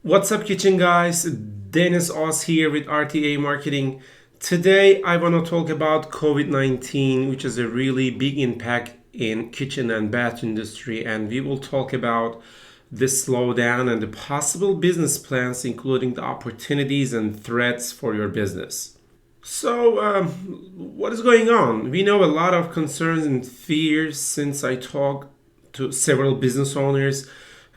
What's up, kitchen guys? Dennis Oz here with RTA Marketing. Today, I want to talk about COVID-19, which is a really big impact in kitchen and bath industry, and we will talk about this slowdown and the possible business plans, including the opportunities and threats for your business. What is going on? We know a lot of concerns and fears since I talked to several business owners.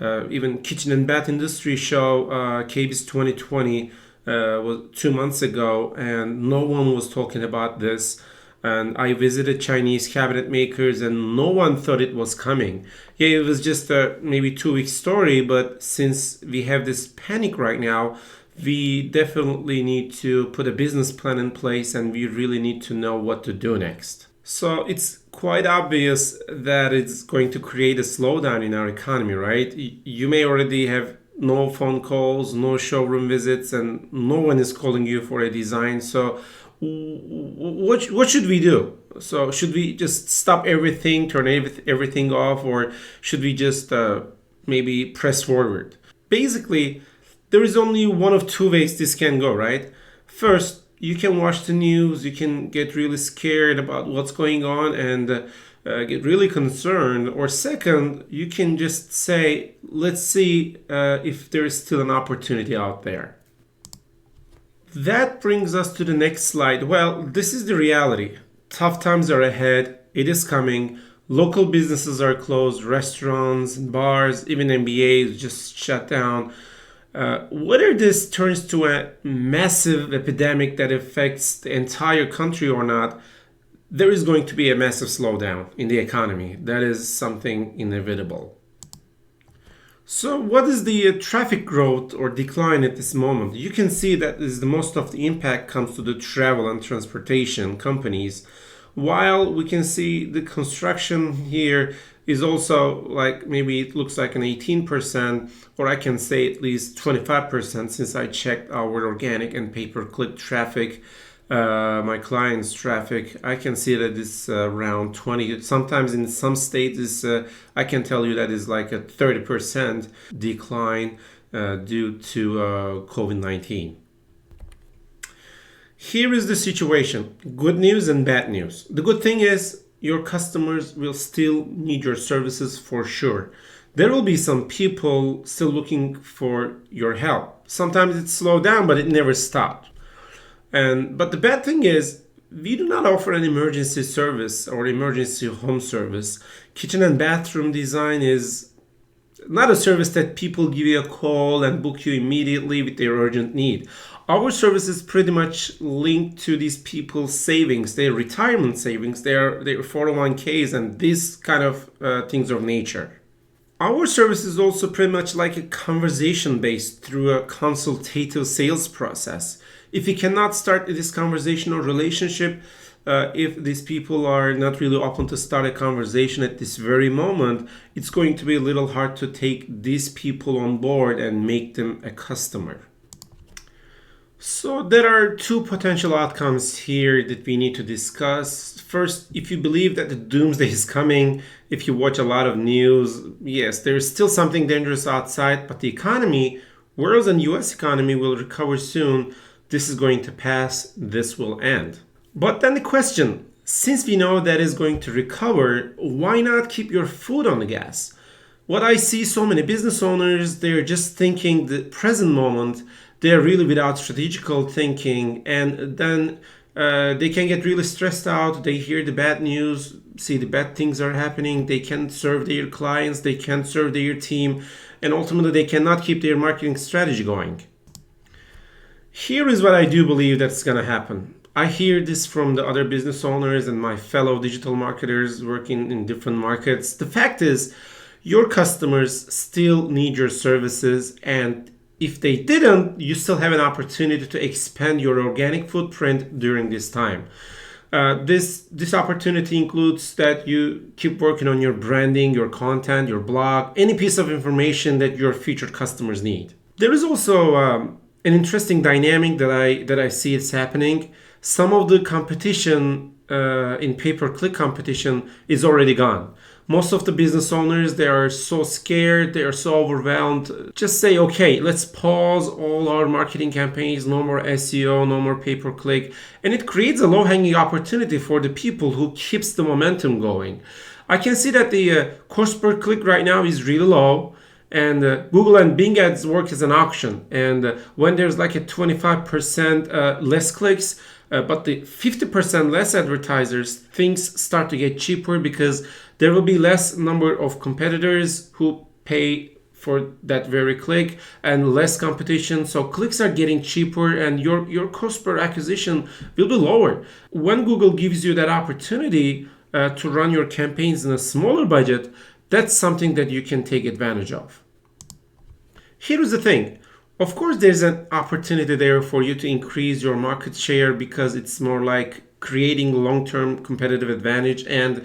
Even kitchen and bath industry show KBIS 2020 was 2 months ago, and no one was talking about this. And I visited Chinese cabinet makers, and no one thought it was coming. Yeah, it was just a maybe 2 week story, but since we have this panic right now, we definitely need to put a business plan in place, and we really need to know what to do next. So it's quite obvious that it's going to create a slowdown in our economy, right? You may already have no phone calls, no showroom visits, and no one is calling you for a design. So what should we do? So should we just stop everything, turn everything off, or should we just maybe press forward? Basically, there is only one of two ways this can go, right? First, you can watch the news, you can get really scared about what's going on and get really concerned. Or second, you can just say, let's see if there is still an opportunity out there. That brings us to the next slide. Well, this is the reality. Tough times are ahead, it is coming. Local businesses are closed, restaurants, bars, even MBAs just shut down. Whether this turns to a massive epidemic that affects the entire country or not, there is going to be a massive slowdown in the economy. That is something inevitable. So, what is the traffic growth or decline at this moment? You can see that is the most of the impact comes to the travel and transportation companies, while we can see the construction here is also like maybe it looks like an 18%, or I can say at least 25% since I checked our organic and pay-per-click traffic, my clients' traffic. I can see that it's around 20. Sometimes in some states, I can tell you that is like a 30% decline due to COVID-19. Here is the situation. Good news and bad news. The good thing is your customers will still need your services for sure. There will be some people still looking for your help. Sometimes it slowed down, but it never stopped. But the bad thing is we do not offer an emergency service or emergency home service. Kitchen and bathroom design is not a service that people give you a call and book you immediately with their urgent need. Our service is pretty much linked to these people's savings, their retirement savings, their 401ks, and these kind of things of nature. Our service is also pretty much like a conversation based through a consultative sales process. If you cannot start this conversation or relationship, if these people are not really open to start a conversation at this very moment, it's going to be a little hard to take these people on board and make them a customer. So there are two potential outcomes here that we need to discuss. First, if you believe that the doomsday is coming, if you watch a lot of news, yes, there is still something dangerous outside, but the economy, world and US economy will recover soon. This is going to pass, this will end. But then the question, since we know that is going to recover, why not keep your foot on the gas? What I see so many business owners, they're just thinking the present moment, they're really without strategical thinking, and then they can get really stressed out. They hear the bad news, see the bad things are happening, they can't serve their clients, they can't serve their team, and ultimately they cannot keep their marketing strategy going. Here is what I do believe that's going to happen. I hear this from the other business owners and my fellow digital marketers working in different markets. The fact is, your customers still need your services, and if they didn't, you still have an opportunity to expand your organic footprint during this time. This opportunity includes that you keep working on your branding, your content, your blog, any piece of information that your future customers need. There is also an interesting dynamic that I see it's happening. Some of the competition in pay-per-click competition is already gone. Most of the business owners, they are so scared, they are so overwhelmed. Just say, okay, let's pause all our marketing campaigns, no more SEO, no more pay-per-click. And it creates a low-hanging opportunity for the people who keeps the momentum going. I can see that the cost per click right now is really low. And Google and Bing ads work as an auction. And when there's like a 25% less clicks, but the 50% less advertisers, things start to get cheaper because there will be less number of competitors who pay for that very click and less competition. So clicks are getting cheaper and your cost per acquisition will be lower. When Google gives you that opportunity to run your campaigns in a smaller budget, that's something that you can take advantage of. Here's the thing. Of course, there's an opportunity there for you to increase your market share because it's more like creating long-term competitive advantage and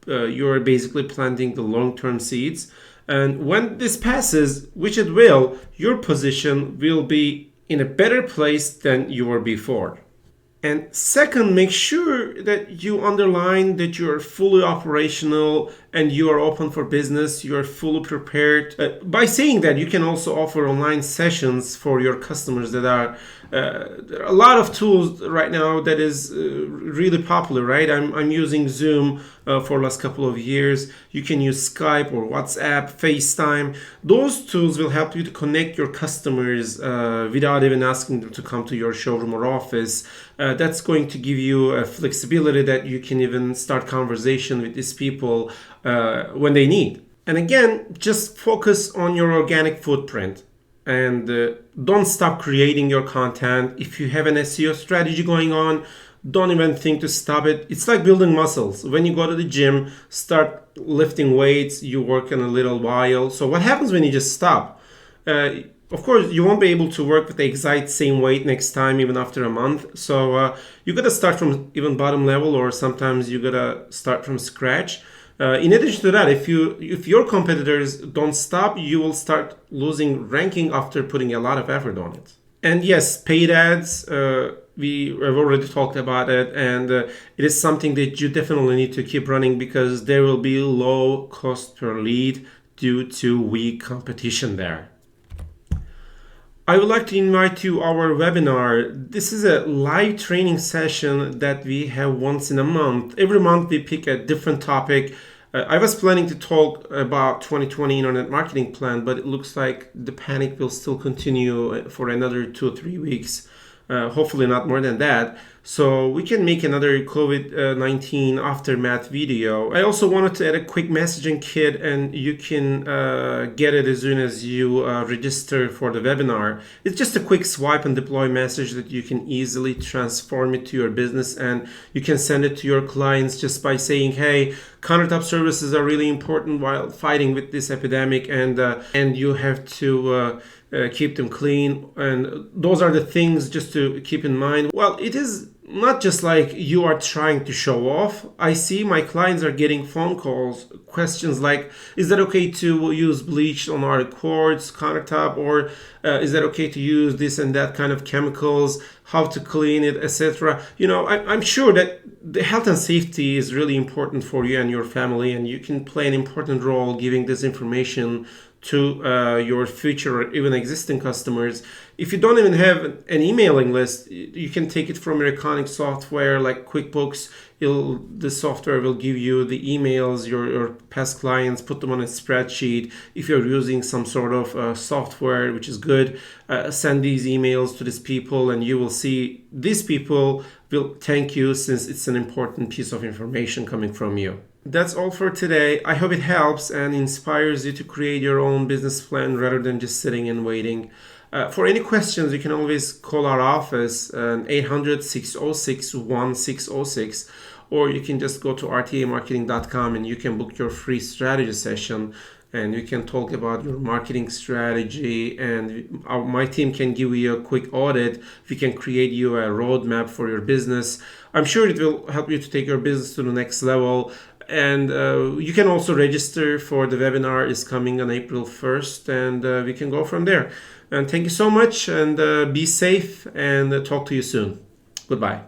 you're basically planting the long-term seeds. And when this passes, which it will, your position will be in a better place than you were before. And second, make sure that you underline that you are fully operational and you are open for business, you are fully prepared. By saying that, you can also offer online sessions for your customers that are there are a lot of tools right now that is really popular, right? I'm using Zoom for last couple of years. You can use Skype or WhatsApp, FaceTime. Those tools will help you to connect your customers without even asking them to come to your showroom or office. That's going to give you a flexibility that you can even start conversation with these people when they need. And again, just focus on your organic footprint and don't stop creating your content. If you have an SEO strategy going on, don't even think to stop it. It's like building muscles. When you go to the gym, start lifting weights, you work in a little while. So what happens when you just stop? Of course, you won't be able to work with the exact same weight next time, even after a month. So you gotta start from even bottom level, or sometimes you gotta start from scratch. In addition to that, if your competitors don't stop, you will start losing ranking after putting a lot of effort on it. And yes, paid ads, we have already talked about it, and it is something that you definitely need to keep running because there will be low cost per lead due to weak competition there. I would like to invite you to our webinar. This is a live training session that we have once in a month. Every month we pick a different topic. I was planning to talk about 2020 internet marketing plan, but it looks like the panic will still continue for another 2 or 3 weeks. Hopefully not more than that. So we can make another COVID-19 aftermath video. I also wanted to add a quick messaging kit, and you can get it as soon as you register for the webinar. It's just a quick swipe and deploy message that you can easily transform it to your business, and you can send it to your clients just by saying, hey, countertop services are really important while fighting with this epidemic, and you have to keep them clean. And those are the things just to keep in mind. Well, it is not just like you are trying to show off. I see my clients are getting phone calls, questions like, is that okay to use bleach on our quartz countertop, or is that okay to use this and that kind of chemicals, how to clean it, etc. You know, I'm sure that the health and safety is really important for you and your family, and you can play an important role giving this information to your future or even existing customers. If you don't even have an emailing list, you can take it from your iconic software like QuickBooks. The software will give you the emails, your past clients, put them on a spreadsheet. If you're using some sort of software, which is good, send these emails to these people, and you will see these people will thank you since it's an important piece of information coming from you. That's all for today. I hope it helps and inspires you to create your own business plan rather than just sitting and waiting. For any questions, you can always call our office, 800-606-1606, or you can just go to rtamarketing.com and you can book your free strategy session, and you can talk about your marketing strategy, and my team can give you a quick audit. We can create you a roadmap for your business. I'm sure it will help you to take your business to the next level. And you can also register for the webinar. Is coming on April 1st, and we can go from there. And thank you so much, and be safe, and talk to you soon. Goodbye.